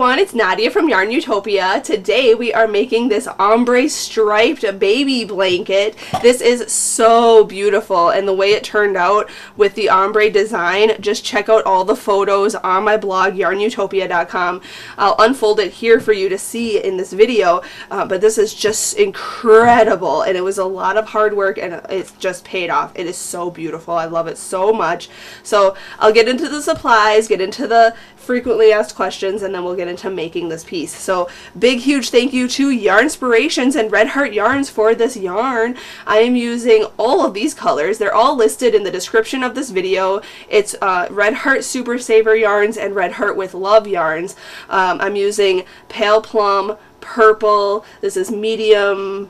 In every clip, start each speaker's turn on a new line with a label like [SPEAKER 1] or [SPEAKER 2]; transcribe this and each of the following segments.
[SPEAKER 1] everyone, it's Nadia from YARNutopia. Today we are making this ombre striped baby blanket. This is so beautiful, and the way it turned out with the ombre design, just check out all the photos on my blog, YARNutopia.com. I'll unfold it here for you to see in this video, but this is just incredible, and it was a lot of hard work, and it's just paid off. It is so beautiful. I love it so much. So I'll get into the supplies, get into the frequently asked questions, and then we'll get into making this piece. So big huge thank you to Yarnspirations and Red Heart Yarns for this yarn. I am using all of these colors. They're all listed in the description of this video. It's Red Heart Super Saver yarns and Red Heart with Love yarns. I'm using Pale Plum, Purple. This is medium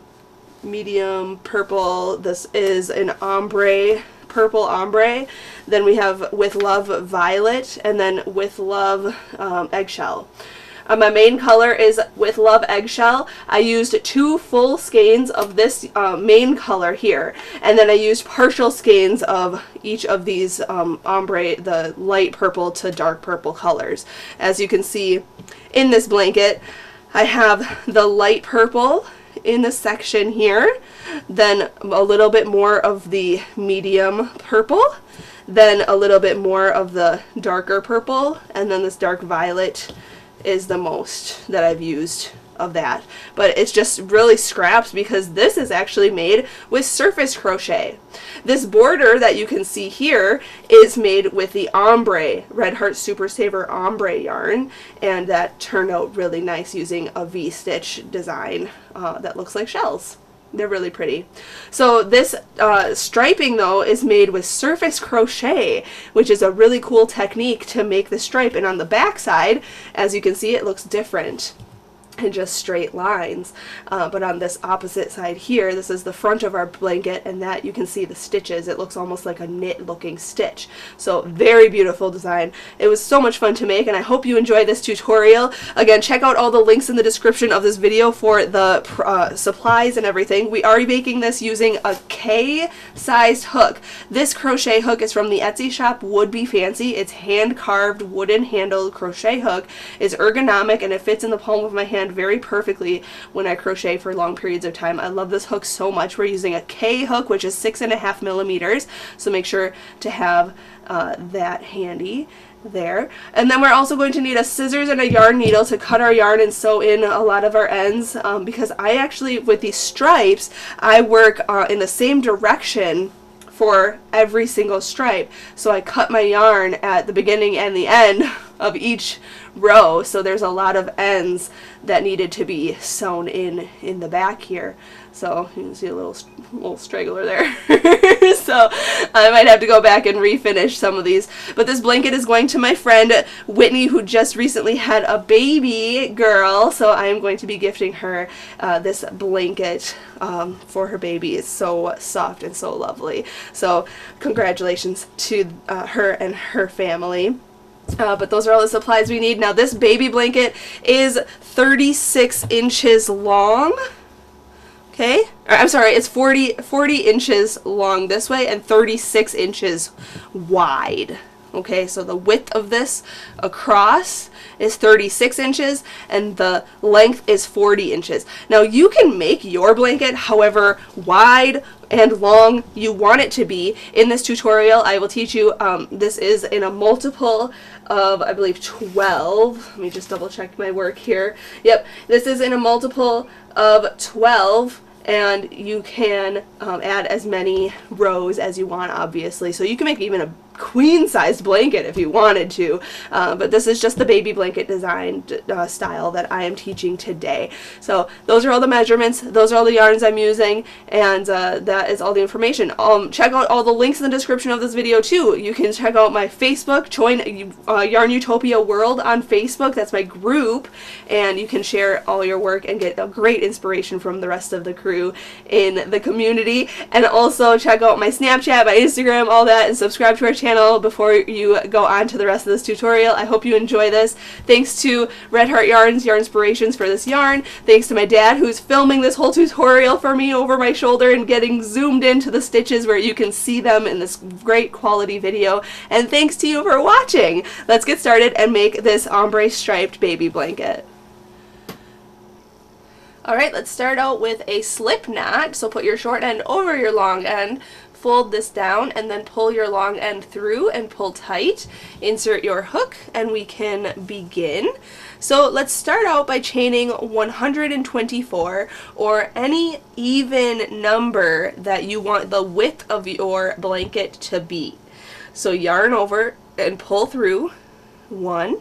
[SPEAKER 1] purple. This is an ombre, purple ombre. Then we have With Love Violet, and then With Love Eggshell. My main color is With Love Eggshell. I used 2 full skeins of this main color here, and then I used partial skeins of each of these ombre, the light purple to dark purple colors. As you can see in this blanket, I have the light purple in the section here, then a little bit more of the medium purple, then a little bit more of the darker purple, and then this dark violet is the most that I've used of that. But it's just really scraps because this is actually made with surface crochet. This border that you can see here is made with the ombre, Red Heart Super Saver ombre yarn, and that turned out really nice using a V-stitch design that looks like shells. They're really pretty. So this striping though is made with surface crochet, which is a really cool technique to make the stripe, and on the back side, as you can see, it looks different and just straight lines, but on this opposite side here, this is the front of our blanket, and that you can see the stitches. It looks almost like a knit looking stitch. So very beautiful design. It was so much fun to make, and I hope you enjoy this tutorial. Again, check out all the links in the description of this video for the supplies and everything. We are making this using a K-sized hook. This crochet hook is from the Etsy shop Would Be Fancy. It's hand carved wooden handled crochet hook. It's ergonomic and it fits in the palm of my hand very perfectly when I crochet for long periods of time. I love this hook so much. We're using a K hook, which is 6.5 millimeters, so make sure to have that handy there. And then we're also going to need a scissors and a yarn needle to cut our yarn and sew in a lot of our ends, because I actually, with these stripes, I work in the same direction for every single stripe. So I cut my yarn at the beginning and the end of each row, so there's a lot of ends that needed to be sewn in the back here. So you can see a little straggler there. So I might have to go back and refinish some of these. But this blanket is going to my friend Whitney, who just recently had a baby girl. So I am going to be gifting her this blanket for her baby. It's so soft and so lovely. So congratulations to her and her family. But those are all the supplies we need. Now this baby blanket is 36 inches long. Okay, or, I'm sorry, it's 40 inches long this way and 36 inches wide. Okay, so the width of this across is 36 inches and the length is 40 inches. Now you can make your blanket however wide and long you want it to be. In this tutorial I will teach you, this is in a multiple of, I believe, 12. Let me just double check my work here. Yep, this is in a multiple of 12, and you can add as many rows as you want, obviously. So you can make even a queen-sized blanket if you wanted to, but this is just the baby blanket design style that I am teaching today. So those are all the measurements, those are all the yarns I'm using, and that is all the information. Check out all the links in the description of this video too. You can check out my Facebook, join YARNutopia World on Facebook, that's my group, and you can share all your work and get a great inspiration from the rest of the crew in the community. And also check out my Snapchat, my Instagram, all that, and subscribe to our channel channel before you go on to the rest of this tutorial. I hope you enjoy this. Thanks to Red Heart Yarns, Yarnspirations for this yarn. Thanks to my dad who's filming this whole tutorial for me over my shoulder and getting zoomed into the stitches where you can see them in this great quality video. And thanks to you for watching. Let's get started and make this ombre striped baby blanket. Alright, let's start out with a slip knot. So put your short end over your long end, fold this down, and then pull your long end through and pull tight. Insert your hook and we can begin. So let's start out by chaining 124, or any even number that you want the width of your blanket to be. So yarn over and pull through 1,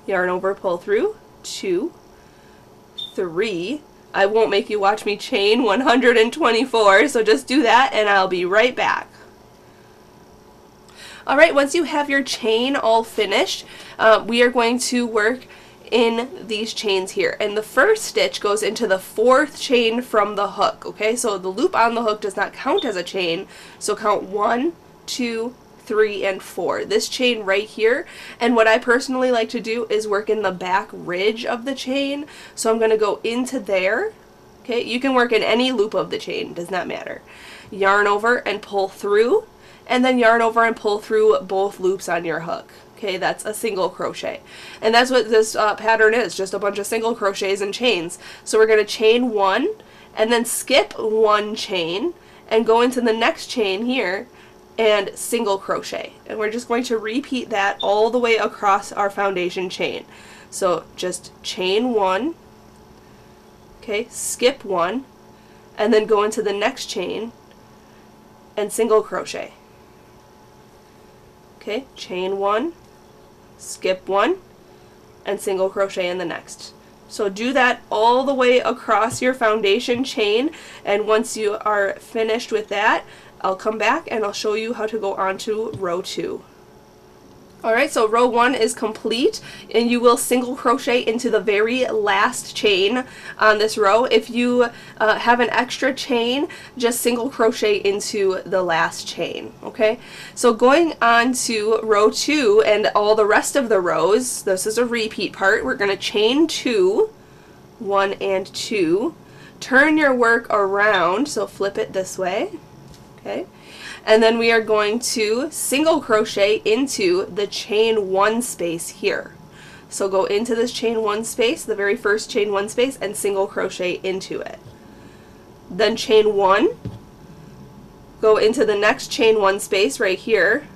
[SPEAKER 1] yarn over, pull through 2, 3. I won't make you watch me chain 124, so just do that and I'll be right back. Alright, once you have your chain all finished, we are going to work in these chains here. And the first stitch goes into the 4th chain from the hook, okay? So the loop on the hook does not count as a chain, so count 1, 2, 3, and 4. This chain right here, and what I personally like to do is work in the back ridge of the chain. So I'm going to go into there. Okay, you can work in any loop of the chain, does not matter. Yarn over and pull through, and then yarn over and pull through both loops on your hook. Okay, that's a single crochet. And that's what this pattern is, just a bunch of single crochets and chains. So we're going to chain 1, and then skip 1 chain, and go into the next chain here, and single crochet, and we're just going to repeat that all the way across our foundation chain. So just chain 1, okay, skip 1, and then go into the next chain and single crochet. Okay, chain 1, skip 1, and single crochet in the next. So do that all the way across your foundation chain, and once you are finished with that, I'll come back and I'll show you how to go on to row 2. Alright, so row 1 is complete, and you will single crochet into the very last chain on this row. If you have an extra chain, just single crochet into the last chain, okay? So going on to row 2 and all the rest of the rows, this is a repeat part. We're going to chain 2, 1 and 2, turn your work around, so flip it this way. Okay, and then we are going to single crochet into the chain 1 space here. So go into this chain 1 space, the very first chain 1 space, and single crochet into it. Then chain 1, go into the next chain 1 space right here,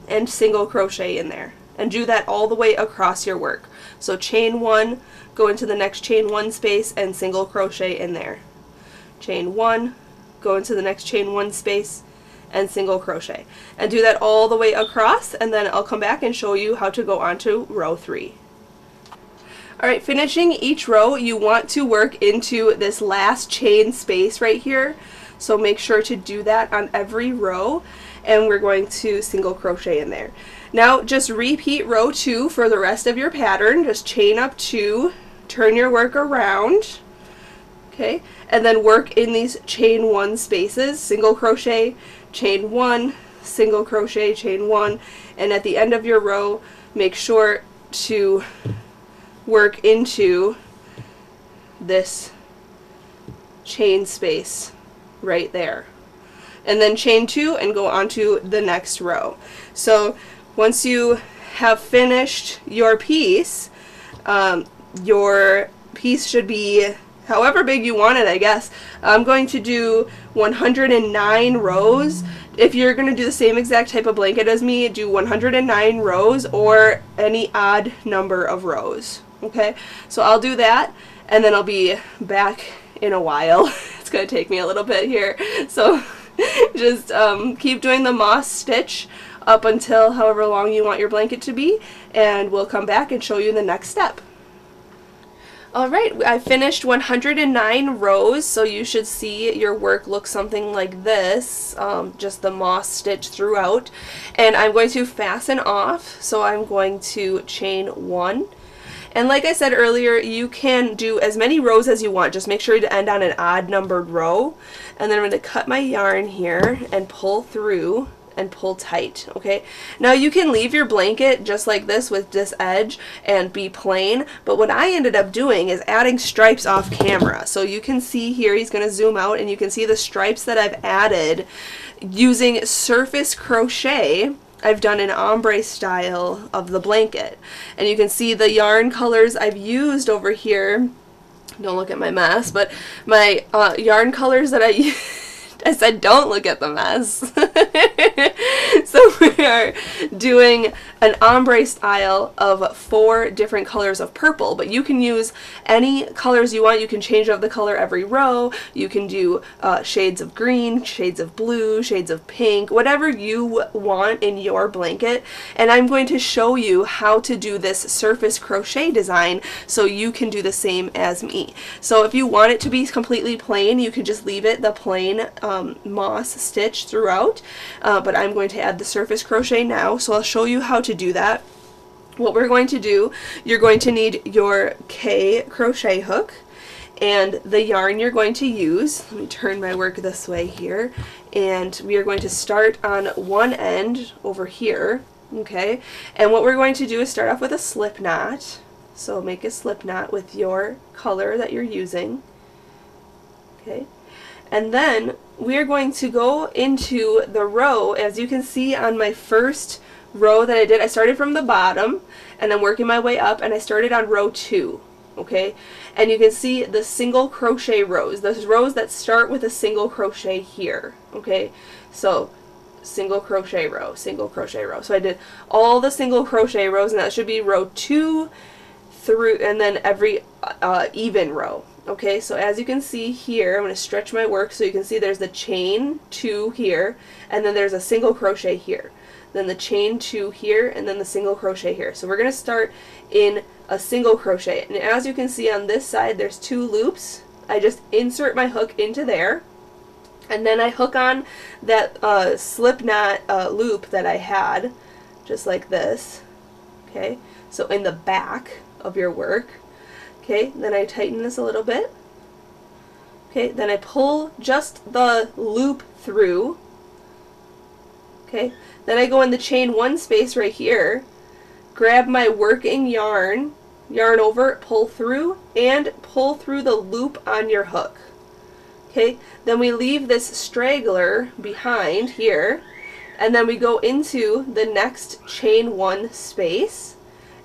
[SPEAKER 1] and single crochet in there. And do that all the way across your work. So chain 1, go into the next chain 1 space, and single crochet in there. Chain 1, go into the next chain 1 space, and single crochet. And do that all the way across, and then I'll come back and show you how to go on to row 3. Alright, finishing each row, you want to work into this last chain space right here. So make sure to do that on every row, and we're going to single crochet in there. Now just repeat row 2 for the rest of your pattern. Just chain up 2, turn your work around, okay, and then work in these chain 1 spaces, single crochet, chain 1, single crochet, chain 1, and at the end of your row make sure to work into this chain space right there, and then chain 2 and go on to the next row. So once you have finished your piece should be however big you want it, I guess. I'm going to do 109 rows. If you're going to do the same exact type of blanket as me, do 109 rows or any odd number of rows. Okay, so I'll do that, and then I'll be back in a while. It's going to take me a little bit here, so just keep doing the moss stitch up until however long you want your blanket to be, and we'll come back and show you the next step. Alright, I finished 109 rows, so you should see your work look something like this, just the moss stitch throughout. And I'm going to fasten off, so I'm going to chain 1. And like I said earlier, you can do as many rows as you want, just make sure to end on an odd numbered row. And then I'm going to cut my yarn here and pull through and pull tight, okay? Now you can leave your blanket just like this with this edge and be plain, but what I ended up doing is adding stripes off camera. So you can see here, he's going to zoom out and you can see the stripes that I've added using surface crochet. I've done an ombre style of the blanket, and you can see the yarn colors I've used over here. Don't look at my mess, but my yarn colors that I used, I said don't look at the mess. So we are doing an ombre style of 4 different colors of purple, but you can use any colors you want. You can change up the color every row. You can do shades of green, shades of blue, shades of pink, whatever you want in your blanket. And I'm going to show you how to do this surface crochet design so you can do the same as me. So if you want it to be completely plain, you can just leave it the plain moss stitch throughout, but I'm going to add the surface crochet now, so I'll show you how to do that. What we're going to do, you're going to need your K crochet hook and the yarn you're going to use. Let me turn my work this way here, and we are going to start on one end over here, okay? And what we're going to do is start off with a slip knot. So make a slip knot with your color that you're using, okay? And then we're going to go into the row. As you can see on my first row that I did, I started from the bottom and I'm working my way up, and I started on row 2, okay? And you can see the single crochet rows, those rows that start with a single crochet here, okay? So single crochet row, single crochet row. So I did all the single crochet rows, and that should be row 2 through, and then every even row. Okay, so as you can see here, I'm going to stretch my work so you can see there's the chain 2 here, and then there's a single crochet here, then the chain 2 here, and then the single crochet here. So we're going to start in a single crochet, and as you can see on this side there's 2 loops. I just insert my hook into there, and then I hook on that slip knot loop that I had, just like this, okay, so in the back of your work. Okay, then I tighten this a little bit. Okay, then I pull just the loop through. Okay, then I go in the chain 1 space right here, grab my working yarn, yarn over, pull through, and pull through the loop on your hook. Okay, then we leave this straggler behind here, and then we go into the next chain 1 space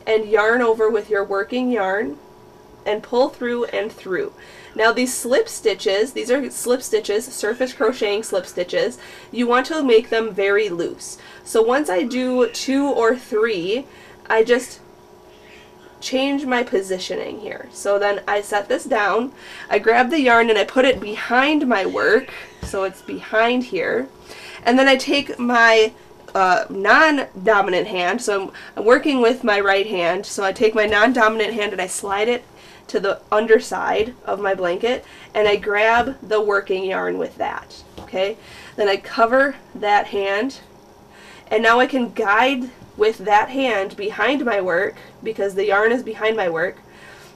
[SPEAKER 1] and yarn over with your working yarn and pull through and through. Now these slip stitches, these are slip stitches, surface crocheting slip stitches, you want to make them very loose. So once I do 2 or 3, I just change my positioning here. So then I set this down, I grab the yarn and I put it behind my work, so it's behind here, and then I take my non-dominant hand, so I'm working with my right hand, so I take my non-dominant hand and I slide it to the underside of my blanket, and I grab the working yarn with that, okay? Then I cover that hand, and now I can guide with that hand behind my work because the yarn is behind my work,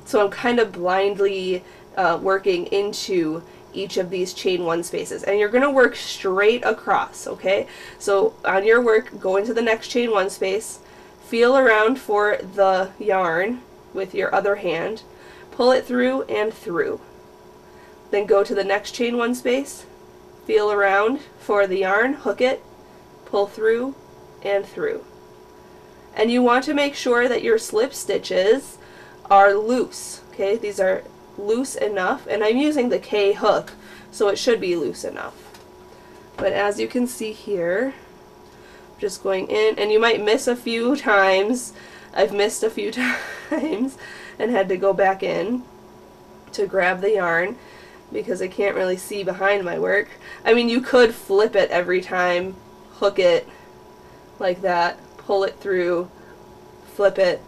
[SPEAKER 1] so I'm kind of blindly working into each of these chain 1 spaces, and you're going to work straight across, okay? So on your work, go into the next chain 1 space, feel around for the yarn with your other hand, pull it through and through. Then go to the next chain 1 space, feel around for the yarn, hook it, pull through and through. And you want to make sure that your slip stitches are loose, okay? These are loose enough, and I'm using the K hook, so it should be loose enough. But as you can see here, just going in, and you might miss a few times. I've missed a few times and had to go back in to grab the yarn because I can't really see behind my work. I mean, you could flip it every time, hook it like that, pull it through, flip it,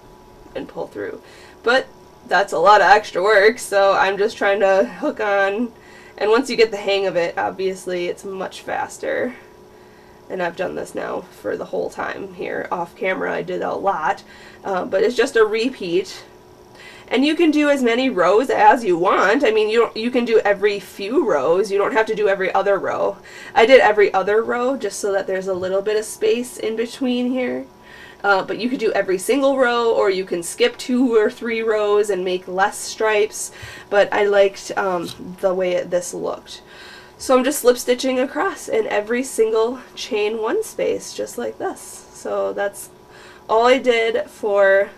[SPEAKER 1] and pull through. But that's a lot of extra work, so I'm just trying to hook on, and once you get the hang of it, obviously it's much faster. And I've done this now for the whole time here off camera. I did a lot, but it's just a repeat. And you can do as many rows as you want. I mean, you can do every few rows. You don't have to do every other row. I did every other row just so that there's a little bit of space in between here. But you could do every single row, or you can skip 2 or 3 rows and make less stripes. But I liked the way this looked. So I'm just slip stitching across in every single chain 1 space, just like this. So that's all I did for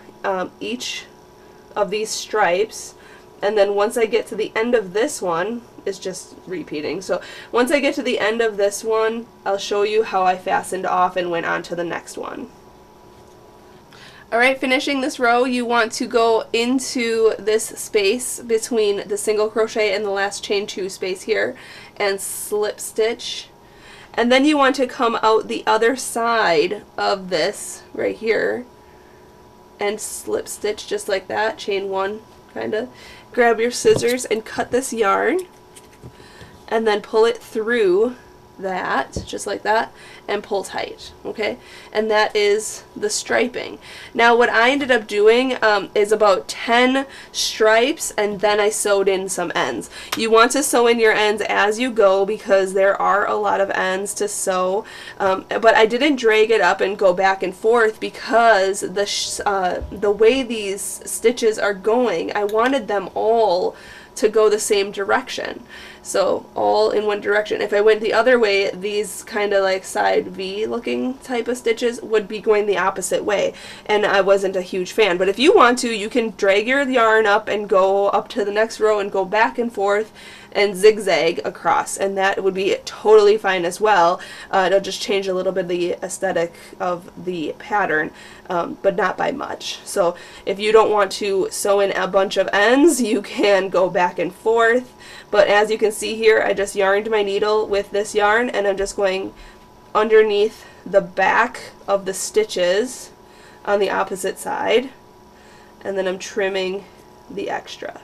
[SPEAKER 1] each of these stripes. And then once I get to the end of this one, it's just repeating. So once I get to the end of this one, I'll show you how I fastened off and went on to the next one. Alright, finishing this row, you want to go into this space between the single crochet and the last chain 2 space here and slip stitch. And then you want to come out the other side of this right here and slip stitch just like that, chain 1 kinda. Grab your scissors and cut this yarn and then pull it through that, just like that, and pull tight, okay? And that is the striping. Now what I ended up doing is about 10 stripes, and then I sewed in some ends. You want to sew in your ends as you go because there are a lot of ends to sew, but I didn't drag it up and go back and forth because the way these stitches are going, I wanted them all to go the same direction. So all in one direction. If I went the other way, these kind of like side V looking type of stitches would be going the opposite way, and I wasn't a huge fan. But if you want to, you can drag your yarn up and go up to the next row and go back and forth and zigzag across, and that would be totally fine as well. It'll just change a little bit of the aesthetic of the pattern, but not by much. So if you don't want to sew in a bunch of ends, you can go back and forth. But as you can see here, I just yarned my needle with this yarn, and I'm just going underneath the back of the stitches on the opposite side, and then I'm trimming the extra.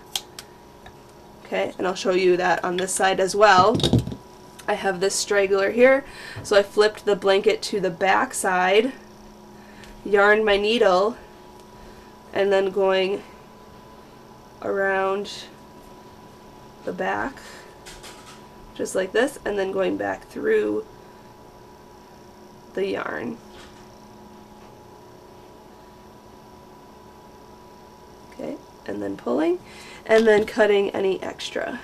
[SPEAKER 1] Okay, and I'll show you that on this side as well. I have this straggler here, so I flipped the blanket to the back side, yarned my needle, and then going around the back just like this, and then going back through the yarn. Okay, and then pulling, and then cutting any extra.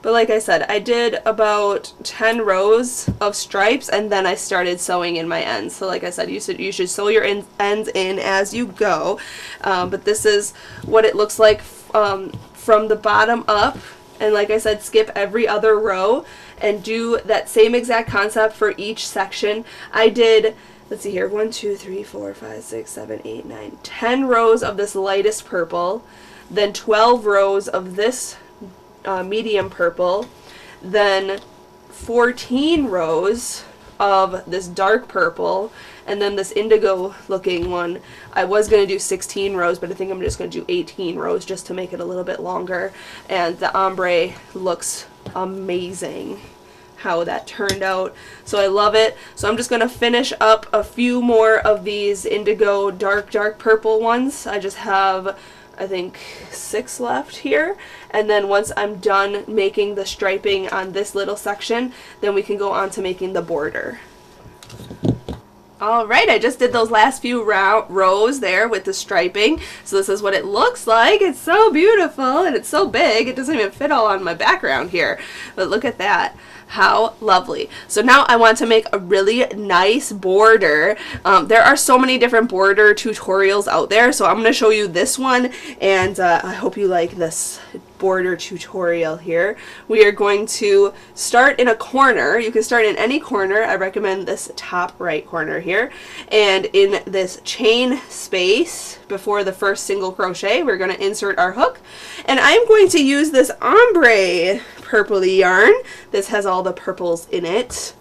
[SPEAKER 1] But like I said, I did about 10 rows of stripes, and then I started sewing in my ends. So like I said, you should sew your ends in as you go. But this is what it looks like from the bottom up. And like I said, skip every other row and do that same exact concept for each section. I did, let's see here, 1, 2, 3, 4, 5, 6, 7, 8, 9, 10 rows of this lightest purple, then 12 rows of this medium purple, then 14 rows of this dark purple, and then this indigo looking one. I was going to do 16 rows, but I think I'm just going to do 18 rows just to make it a little bit longer. And the ombre looks amazing how that turned out, so I love it. So I'm just going to finish up a few more of these indigo dark purple ones. I just have, I think, 6 left here, and then once I'm done making the striping on this little section, then we can go on to making the border. Alright, I just did those last few rows there with the striping, so this is what it looks like. It's so beautiful, and it's so big, it doesn't even fit all on my background here, but look at that. How lovely. So now I want to make a really nice border. There are so many different border tutorials out there, so I'm going to show you this one, and I hope you like this border tutorial here. We are going to start in a corner. You can start in any corner. I recommend this top right corner here, and in this chain space before the first single crochet we're going to insert our hook, and I'm going to use this ombre purpley yarn. This has all the purples in it,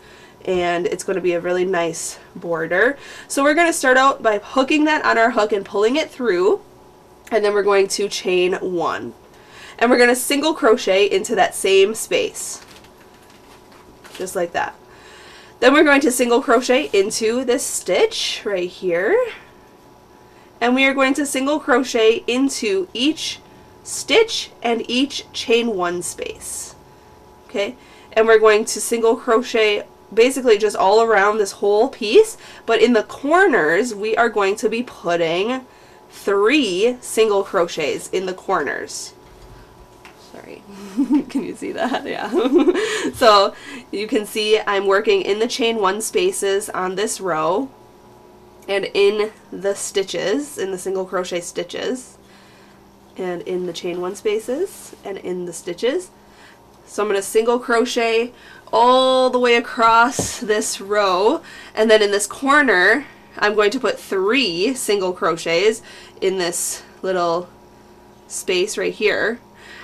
[SPEAKER 1] and it's going to be a really nice border. So we're going to start out by hooking that on our hook and pulling it through, and then we're going to chain 1. And we're going to single crochet into that same space, just like that. Then we're going to single crochet into this stitch right here, and we are going to single crochet into each stitch and each chain 1 space. Okay, and we're going to single crochet basically just all around this whole piece, but in the corners we are going to be putting 3 single crochets in the corners. Sorry, can you see that? Yeah. So you can see I'm working in the chain 1 spaces on this row and in the stitches, in the single crochet stitches, and in the chain 1 spaces and in the stitches. So I'm going to single crochet all the way across this row, and then in this corner I'm going to put 3 single crochets in this little space right here.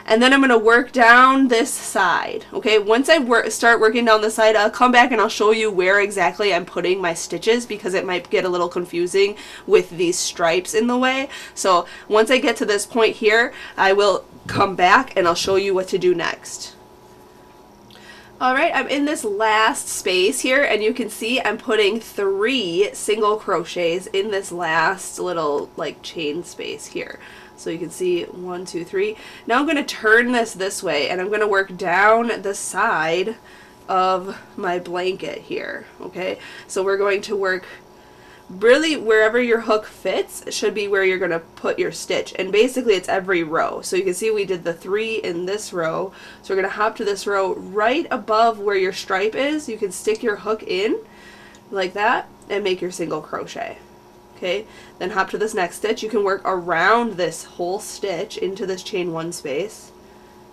[SPEAKER 1] And then I'm going to work down this side. Okay, once I start working down the side, I'll come back and I'll show you where exactly I'm putting my stitches, because it might get a little confusing with these stripes in the way. So once I get to this point here, I will come back and I'll show you what to do next. Alright, I'm in this last space here, and you can see I'm putting 3 single crochets in this last little like chain space here. So you can see 1, 2, 3. Now I'm going to turn this way, and I'm going to work down the side of my blanket here. Okay, so we're going to work really wherever your hook fits should be where you're going to put your stitch, and basically it's every row. So you can see we did the 3 in this row, so we're going to hop to this row right above where your stripe is. You can stick your hook in like that and make your single crochet. Okay, then hop to this next stitch. You can work around this whole stitch into this chain 1 space.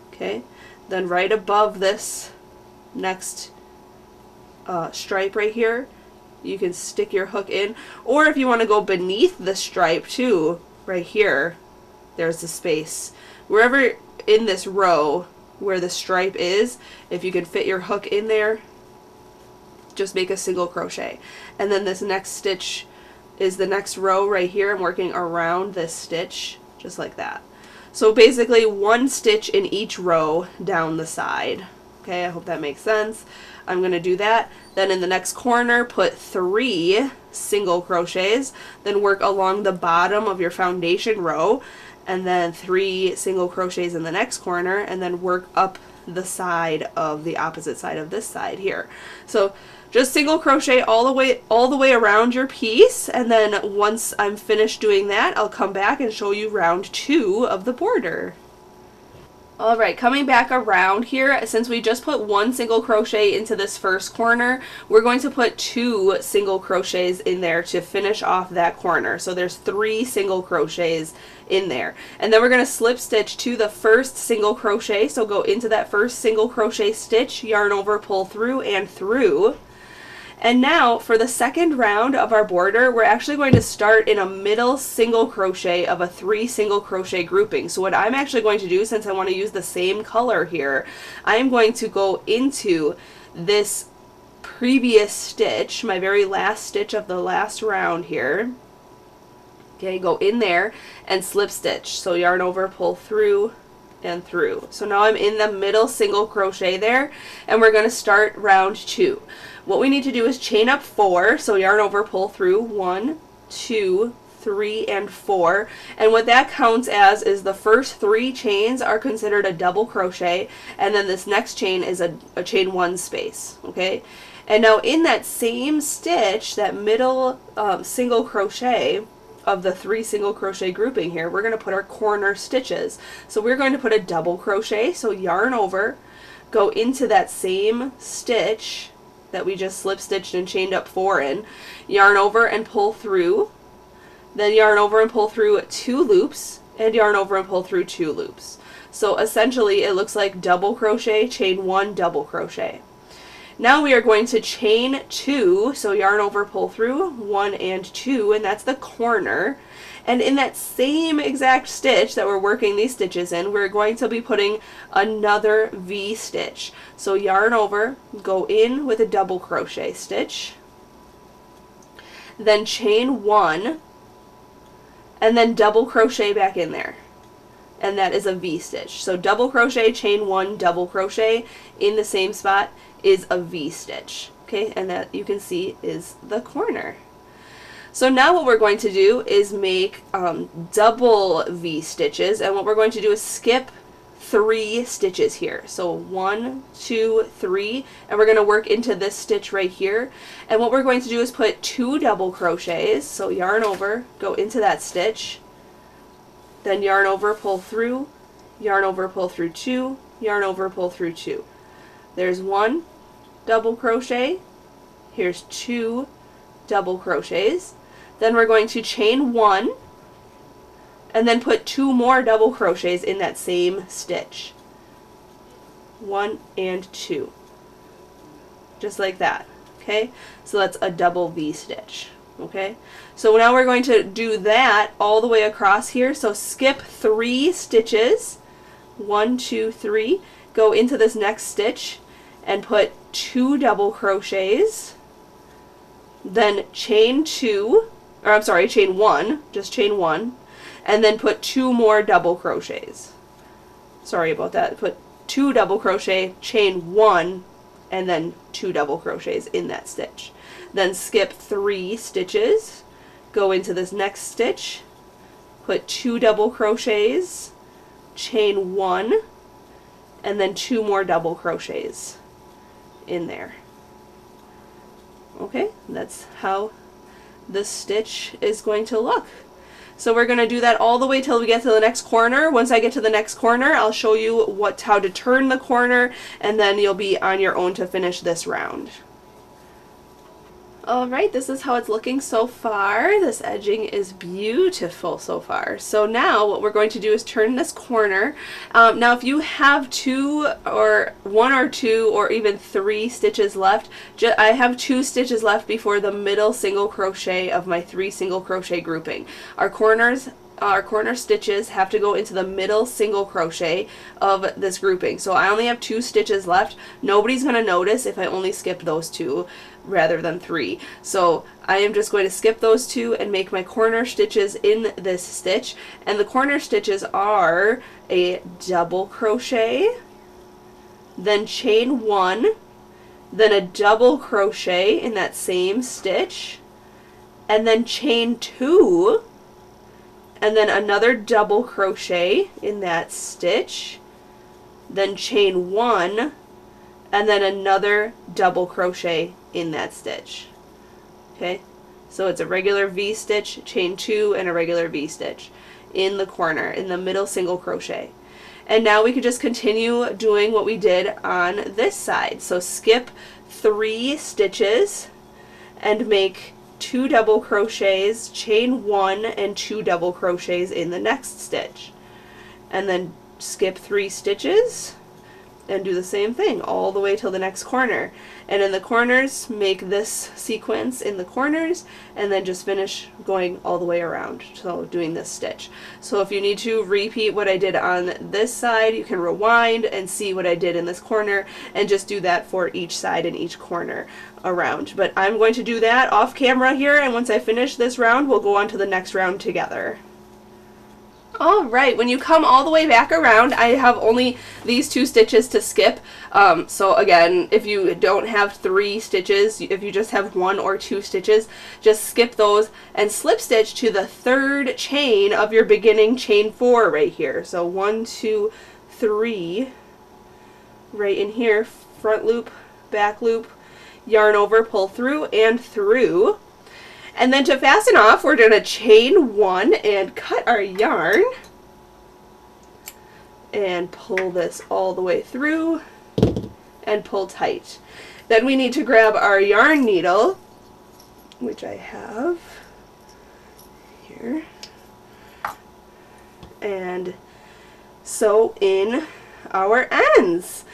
[SPEAKER 1] Okay, then right above this next stripe right here, you can stick your hook in, or if you want to go beneath the stripe too, right here, there's the space. Wherever in this row where the stripe is, if you can fit your hook in there, just make a single crochet. And then this next stitch is the next row right here. I'm working around this stitch just like that. So basically 1 stitch in each row down the side. Okay, I hope that makes sense. I'm going to do that. Then in the next corner put 3 single crochets, then work along the bottom of your foundation row, and then 3 single crochets in the next corner, and then work up the side of the opposite side of this side here. So just single crochet all the way around your piece, and then once I'm finished doing that, I'll come back and show you round 2 of the border. Alright, coming back around here, since we just put 1 single crochet into this first corner, we're going to put 2 single crochets in there to finish off that corner. So there's 3 single crochets in there. And then we're going to slip stitch to the first single crochet. So go into that first single crochet stitch, yarn over, pull through and through. And now for the second round of our border, we're actually going to start in a middle single crochet of a 3 single crochet grouping. So what I'm actually going to do, since I want to use the same color here, I am going to go into this previous stitch, my very last stitch of the last round here. Okay, go in there and slip stitch. So yarn over, pull through and through. So now I'm in the middle single crochet there, and we're going to start round 2. What we need to do is chain up 4, so yarn over, pull through 1, 2, 3, and 4, and what that counts as is the first 3 chains are considered a double crochet, and then this next chain is a chain 1 space. Okay, and now in that same stitch, that middle single crochet of the 3 single crochet grouping here, we're going to put our corner stitches. So we're going to put a double crochet, so yarn over, go into that same stitch that we just slip stitched and chained up 4 in, yarn over and pull through, then yarn over and pull through 2 loops, and yarn over and pull through 2 loops. So essentially it looks like double crochet, chain 1, double crochet. Now we are going to chain 2, so yarn over, pull through 1 and 2, and that's the corner. And in that same exact stitch that we're working these stitches in, we're going to be putting another V stitch. So yarn over, go in with a double crochet stitch, then chain 1, and then double crochet back in there. And that is a V stitch. So double crochet, chain 1, double crochet in the same spot is a V stitch. Okay, and that you can see is the corner. So now what we're going to do is make double V stitches, and what we're going to do is skip 3 stitches here. So 1, 2, 3, and we're going to work into this stitch right here. And what we're going to do is put 2 double crochets, so yarn over, go into that stitch, then yarn over, pull through, yarn over, pull through 2, yarn over, pull through 2. There's 1 double crochet, here's 2 double crochets, then we're going to chain 1, and then put 2 more double crochets in that same stitch. 1 and 2. Just like that. Okay? So that's a double V stitch. Okay? So now we're going to do that all the way across here. So skip 3 stitches. 1, 2, 3. Go into this next stitch and put 2 double crochets. Then chain 2, or I'm sorry, chain 1. Just chain 1. And then put 2 more double crochets. Sorry about that. Put 2 double crochet, chain 1, and then 2 double crochets in that stitch. Then skip 3 stitches, go into this next stitch, put 2 double crochets, chain 1, and then 2 more double crochets in there. Okay, that's how this stitch is going to look. So we're going to do that all the way till we get to the next corner. Once I get to the next corner, I'll show you how to turn the corner, and then you'll be on your own to finish this round. Alright, this is how it's looking so far. This edging is beautiful so far. So now what we're going to do is turn this corner. Now if you have 2 or 1 or 2 or even 3 stitches left, I have 2 stitches left before the middle single crochet of my 3 single crochet grouping. Our corner stitches have to go into the middle single crochet of this grouping. So I only have 2 stitches left. Nobody's going to notice if I only skip those 2 rather than 3. So I am just going to skip those 2 and make my corner stitches in this stitch. And the corner stitches are a double crochet, then chain 1, then a double crochet in that same stitch, and then chain 2, and then another double crochet in that stitch, then chain 1, and then another double crochet in that stitch. Okay, so it's a regular V stitch, chain 2, and a regular V stitch in the corner, in the middle single crochet. And now we could just continue doing what we did on this side. So skip 3 stitches and make 2 double crochets, chain 1, and 2 double crochets in the next stitch. And then skip 3 stitches and do the same thing all the way till the next corner. And in the corners, make this sequence in the corners, and then just finish going all the way around, so doing this stitch. So if you need to repeat what I did on this side, you can rewind and see what I did in this corner, and just do that for each side and each corner around. But I'm going to do that off camera here, and once I finish this round, we'll go on to the next round together. Alright, when you come all the way back around, I have only these 2 stitches to skip. So again, if you don't have 3 stitches, if you just have 1 or 2 stitches, just skip those and slip stitch to the 3rd chain of your beginning chain 4 right here. So 1, 2, 3, right in here, front loop, back loop, yarn over, pull through, and through. And then to fasten off, we're going to chain 1 and cut our yarn and pull this all the way through and pull tight. Then we need to grab our yarn needle, which I have here, and sew in our ends.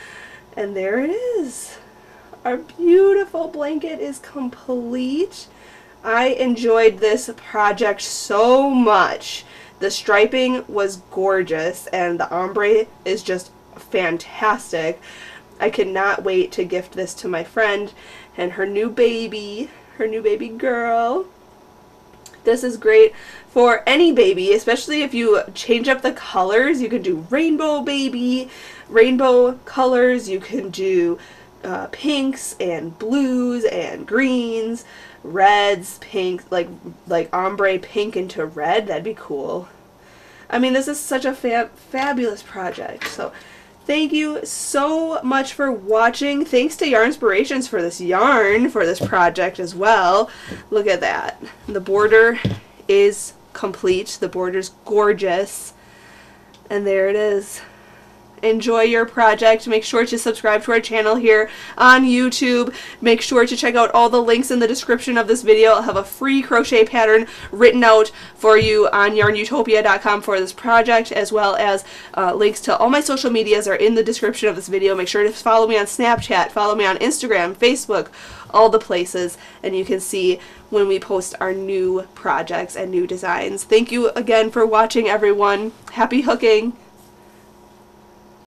[SPEAKER 1] And there it is. Our beautiful blanket is complete. I enjoyed this project so much. The striping was gorgeous, and the ombre is just fantastic. I cannot wait to gift this to my friend and her new baby girl. This is great for any baby, especially if you change up the colors. You can do rainbow baby, rainbow colors. You can do pinks and blues and greens, reds, pinks, like ombre pink into red. That'd be cool. I mean, this is such a fabulous project. So thank you so much for watching. Thanks to YARNspirations for this yarn for this project as well. Look at that. The border is complete. The border's gorgeous. And there it is. Enjoy your project. Make sure to subscribe to our channel here on YouTube. Make sure to check out all the links in the description of this video. I'll have a free crochet pattern written out for you on YARNutopia.com for this project, as well as links to all my social medias are in the description of this video. Make sure to follow me on Snapchat, follow me on Instagram, Facebook, all the places, and you can see when we post our new projects and new designs. Thank you again for watching, everyone. Happy hooking!